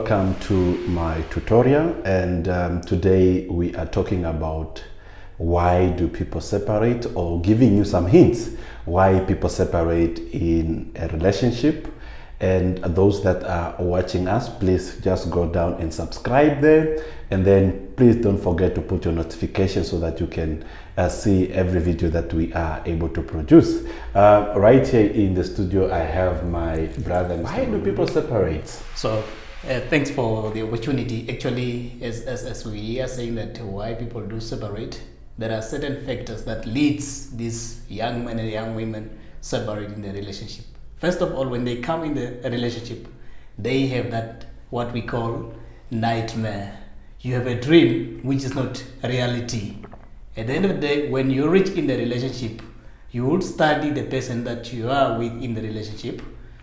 welcome to my tutorial, and today we are talking about why do people separate, or giving you some hints why people separate in a relationship. And those that are watching us, please just go down and subscribe there, and then please don't forget to put your notifications so that you can see every video that we are able to produce. Right here in the studio I have my brother. Why do people separate? So thanks for the opportunity. Actually, as we are saying that why people do separate, there are certain factors that leads these young men and young women separate in their relationship. First of all, when they come in the relationship, they have that what we call nightmare. You have a dream which is not reality. At the end of the day, when you reach in the relationship, you would study the person that you are with in the relationship.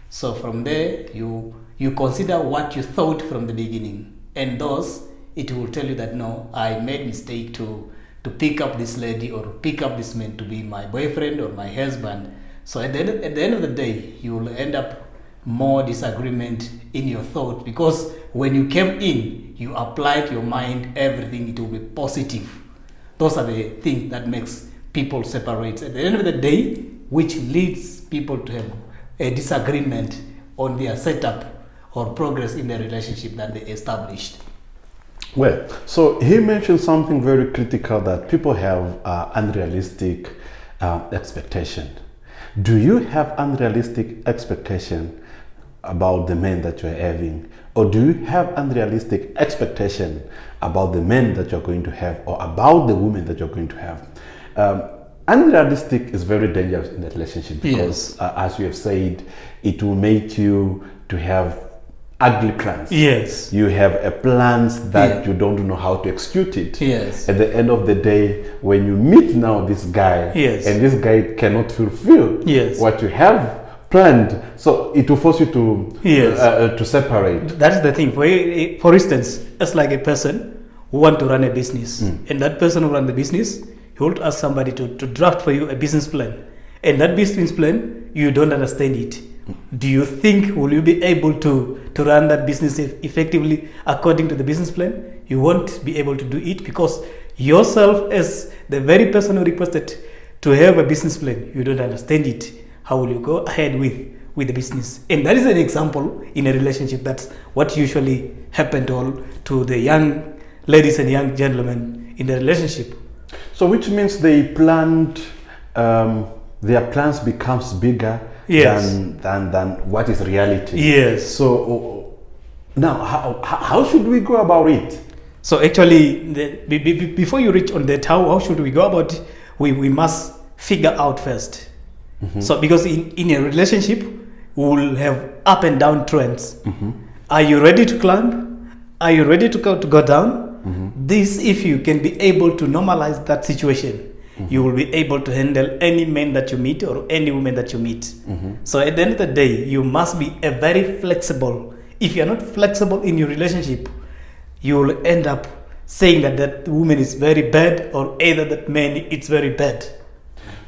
So from there, you consider what you thought from the beginning, and thus it will tell you that no, I made mistake to pick up this lady or pick up this man to be my boyfriend or my husband. So at the end of the day, you will end up more disagreement in your thought, because when you came in, you applied your mind, everything, it will be positive. Those are the things that makes people separate at the end of the day, which leads people to have a disagreement on their setup or progress in their relationship that they established. Well, so he mentioned something very critical, that people have unrealistic expectation. Do you have unrealistic expectation about the men that you're having, or do you have unrealistic expectation about the men that you're going to have, or about the women that you're going to have? Unrealistic is very dangerous in a relationship, because as you have said, it will make you to have ugly plans. Yes. You have a plans that you don't know how to execute it. Yes. At the end of the day, when you meet now this guy, and this guy cannot fulfill what you have planned, so it will force you to separate. That's the thing. For instance, it's like a person who want to run a business, and that person who run the business, he will ask somebody to draft for you a business plan, and that business plan, you don't understand it. Do you think will you be able to run that business effectively according to the business plan? You won't be able to do it, because yourself, as the very person who requested to have a business plan, you don't understand it. How will you go ahead with the business? And that is an example in a relationship. That's what usually happen to the young ladies and young gentlemen in the relationship. So which means they planned, their plans becomes bigger than what is reality. Yes. So now, how should we go about it? So actually, before you reach on that, how should we go about it? We must figure out first. So because in a relationship, we will have up and down trends. Are you ready to climb? Are you ready to go down? This, if you can be able to normalize that situation, you will be able to handle any man that you meet or any woman that you meet. So at the end of the day, you must be a very flexible. If you're not flexible in your relationship, you will end up saying that woman is very bad, or either that man it's very bad.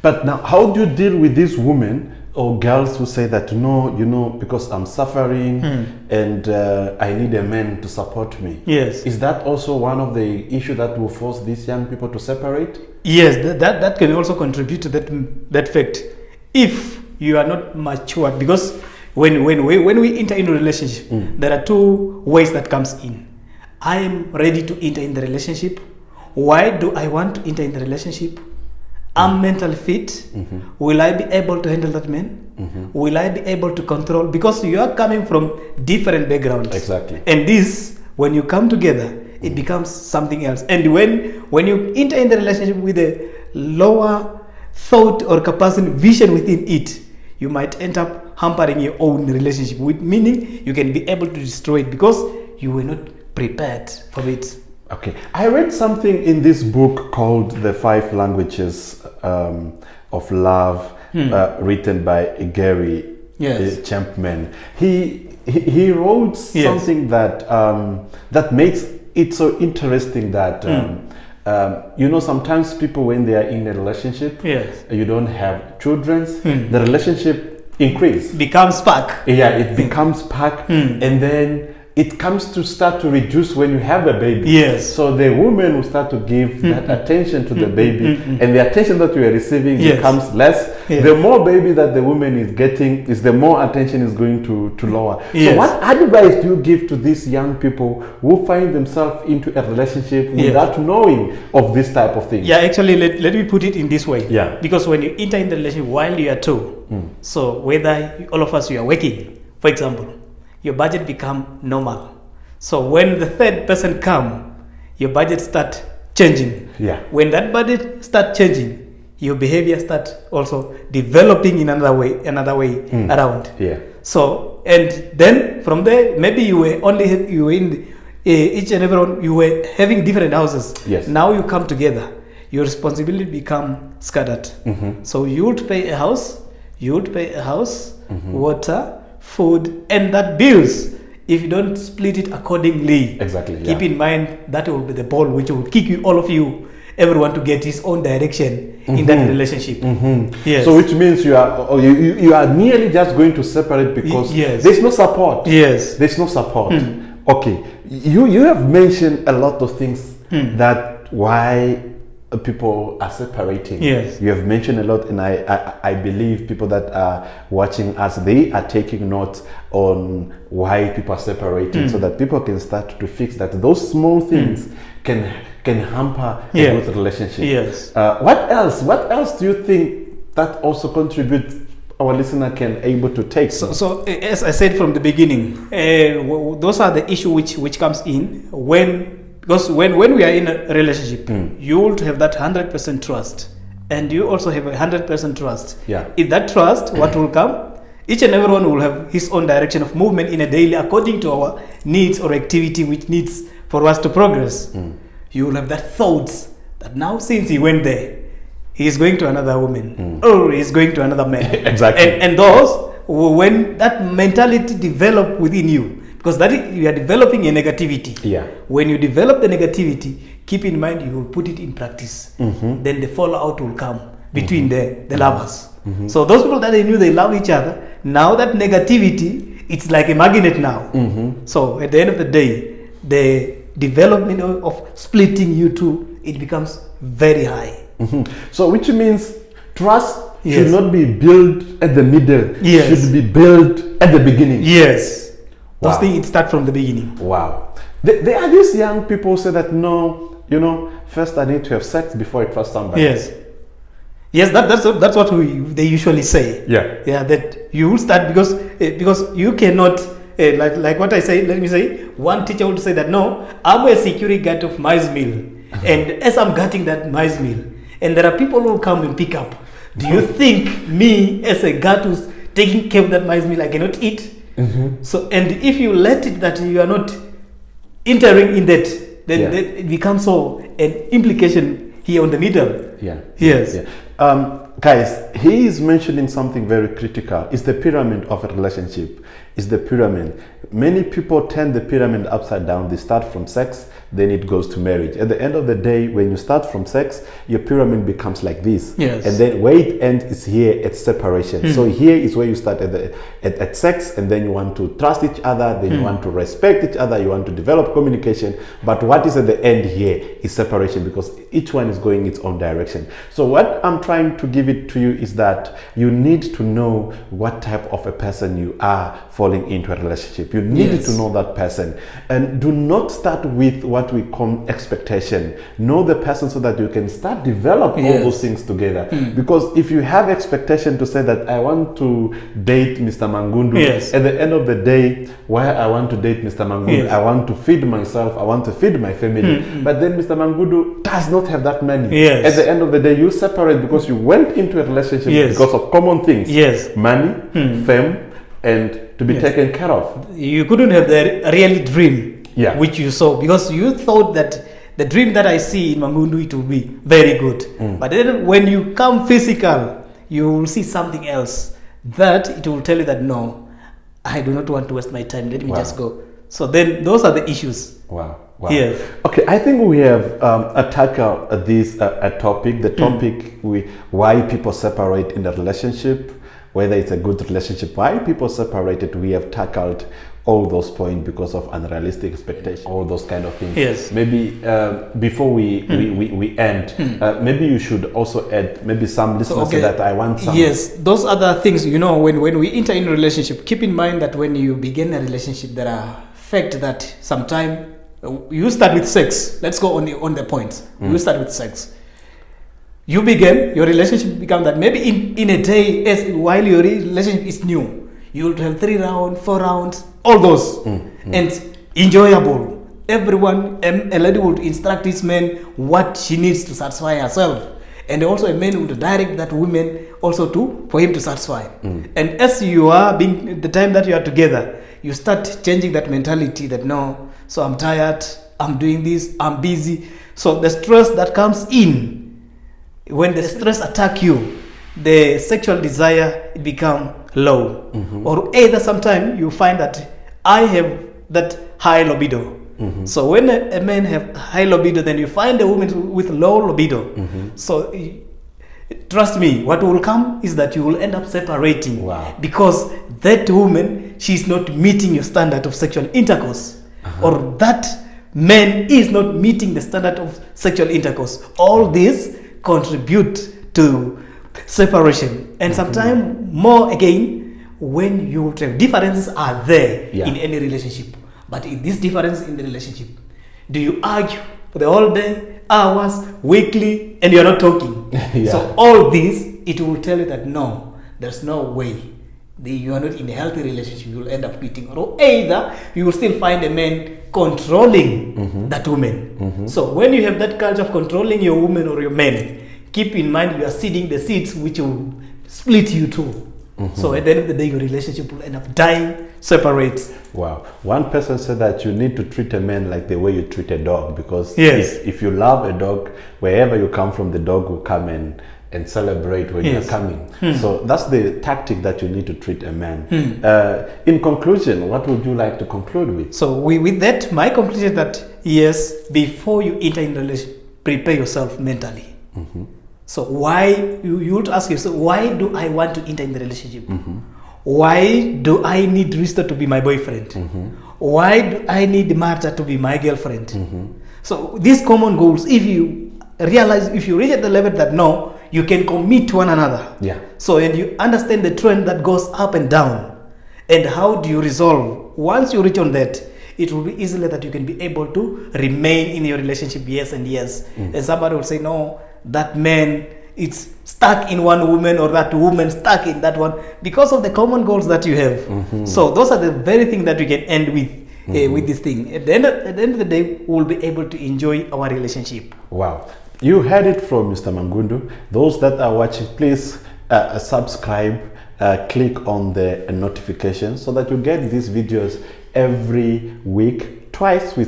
But now, how do you deal with these women or girls who say that, no, because I'm suffering and I need a man to support me? Yes. Is that also one of the issues that will force these young people to separate? Yes, that can also contribute to that fact. If you are not matured, because when we enter into a relationship, there are two ways that comes in. I am ready to enter in the relationship. Why do I want to enter in the relationship? I'm mentally fit. Will I be able to handle that man? Will I be able to control? Because you are coming from different backgrounds. Exactly. And this, when you come together, it becomes something else. And when you enter in the relationship with a lower thought or capacity, vision within it, you might end up hampering your own relationship, meaning you can be able to destroy it because you were not prepared for it. Okay, I read something in this book called The 5 Languages of Love, written by Gary Chapman. He wrote something that makes it so interesting that sometimes people, when they are in a relationship, you don't have children, the relationship becomes spark. It becomes spark, and then it comes to start to reduce when you have a baby. Yes. So the woman will start to give that attention to the baby, and the attention that you are receiving becomes less. Yes. The more baby that the woman is getting, is the more attention is going to lower. Yes. So what advice do you give to these young people who find themselves into a relationship without knowing of this type of thing? Yeah, actually, let me put it in this way. Yeah. Because when you enter in the relationship while you are two, so whether all of us you are working, for example, your budget become normal. So when the third person come, your budget start changing. Yeah. When that budget start changing, your behavior start also developing in another way around. Yeah. So, and then from there, maybe you were in each and every one, you were having different houses. Yes. Now you come together, your responsibility become scattered. So you would pay a house, water, food, and that bills. If you don't split it accordingly, Exactly. keep in mind that will be the ball which will kick you, all of you, everyone to get his own direction in that relationship. Yes. So which means you are nearly just going to separate because there's no support. Yes. There's no support. Okay. You have mentioned a lot of things that why people are separating. Yes. You have mentioned a lot, and I believe people that are watching us, they are taking notes on why people are separating, so that people can start to fix that. Those small things can hamper a good relationship. Yes. What else do you think that also contributes our listener can able to take? So as I said from the beginning, those are the issue which comes in because when we are in a relationship, you will have that 100% trust, and you also have 100% trust. Yeah. In that trust, what will come? Each and everyone will have his own direction of movement in a daily according to our needs or activity which needs for us to progress. You will have that thoughts that now since he went there, he is going to another woman or he is going to another man. Exactly. And those, when that mentality develop within you, because that you are developing a negativity. Yeah. When you develop the negativity, keep in mind you will put it in practice. Then the fallout will come between the lovers. So those people that they knew they love each other, now that negativity, it's like a magnet now. So at the end of the day, the development of splitting you two, it becomes very high. So which means trust should not be built at the middle. Yes. Should be built at the beginning. Yes. Those Wow. things, it start from the beginning. Wow. There are these young people who say that no, first I need to have sex before I trust somebody. Yes. Yes, that's what they usually say. Yeah. Yeah, that you will start because you cannot like what I say. Let me say, one teacher would say that no, I'm a security guard of maize meal, and as I'm getting that maize meal, and there are people who come and pick up. Do you think me as a guard who's taking care of that maize meal, I cannot eat? So, and if you let it that you are not entering in that, then it becomes so an implication here on the middle. Yeah. Yes. Yeah. Guys, he is mentioning something very critical. It's the pyramid of a relationship. It's the pyramid. Many people turn the pyramid upside down. They start from sex, then it goes to marriage. At the end of the day, when you start from sex, your pyramid becomes like this. Yes. And then where it ends is here at separation. So here is where you start at sex, and then you want to trust each other, then you want to respect each other, you want to develop communication. But what is at the end here is separation, because each one is going its own direction. So what I'm trying to give it to you is that you need to know what type of a person you are falling into a relationship. You need to know that person, and do not start with what we call expectation. Know the person so that you can start develop all those things together. Because if you have expectation to say that I want to date Mr. Mangundu, at the end of the day, why I want to date Mr. Mangundu, I want to feed myself, I want to feed my family. But then Mr. Mangundu does not have that money. At the end of the day, you separate because you went into a relationship because of common things. Money, fame, and to be taken care of. You couldn't have the real dream which you saw, because you thought that the dream that I see in Mangundu, it will be very good. But then when you come physical, you will see something else that it will tell you that no, I do not want to waste my time, let me just go. So then those are the issues. Wow. Yes. Okay, I think we have tackled this topic, the topic why people separate in a relationship, whether it's a good relationship, why people separated. We have tackled all those points because of unrealistic expectations, all those kind of things. Yes. Maybe before we end, maybe you should also add maybe some listeners so that I want some. Yes, those other things, you know, when we enter in a relationship, keep in mind that when you begin a relationship, there are facts that sometimes you start with sex. Let's go on the points. You start with sex. You begin, your relationship becomes that maybe in a day, while your relationship is new, you'll have 3 rounds, 4 rounds, all those, and enjoyable. Everyone, a lady would instruct this man what she needs to satisfy herself, and also a man would direct that woman also for him to satisfy. And as you are being the time that you are together, you start changing that mentality that no, so I'm tired, I'm doing this, I'm busy. So the stress that comes in, when the stress attack you, the sexual desire become low. Or either sometimes you find that I have that high libido. So when a man have high libido, then you find a woman with low libido. So trust me, what will come is that you will end up separating. Wow. Because that woman, she's not meeting your standard of sexual intercourse. Or that man is not meeting the standard of sexual intercourse. All this contribute to separation. And sometimes more again, when you differences are there in any relationship. But in this difference in the relationship, do you argue for the whole day, hours, weekly, and you're not talking? So all this, it will tell you that no, there's no way you are not in a healthy relationship. You will end up quitting, or either you will still find a man controlling that woman. So when you have that culture of controlling your woman or your man, keep in mind you are seeding the seeds which will split you too. So at the end of the day, your relationship will end up dying, separate. Wow. One person said that you need to treat a man like the way you treat a dog, because if you love a dog, wherever you come from, the dog will come and celebrate when you're coming. So that's the tactic that you need to treat a man. In conclusion, what would you like to conclude with? So with that, my conclusion is that yes, before you enter in the relationship, prepare yourself mentally. So why you would ask yourself, why do I want to enter in the relationship? Why do I need Risto to be my boyfriend? Why do I need Martha to be my girlfriend? So these common goals, if you realize, if you reach at the level that no, you can commit to one another. So and you understand the trend that goes up and down, and how do you resolve? Once you reach on that, it will be easily that you can be able to remain in your relationship yes and yes. And somebody will say, no, that man is stuck in one woman, or that woman stuck in that one, because of the common goals that you have. So those are the very things that we can end with this thing. At the end of the day, we will be able to enjoy our relationship. Wow. You heard it from Mr. Mangundu. Those that are watching, please subscribe, click on the notification so that you get these videos every week. Twice, we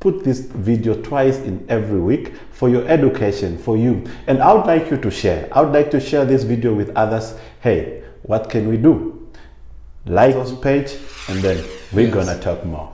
put this video twice in every week for your education, for you. And I would like you to share. I would like to share this video with others. Hey, what can we do? Like this page, and then we're gonna talk more.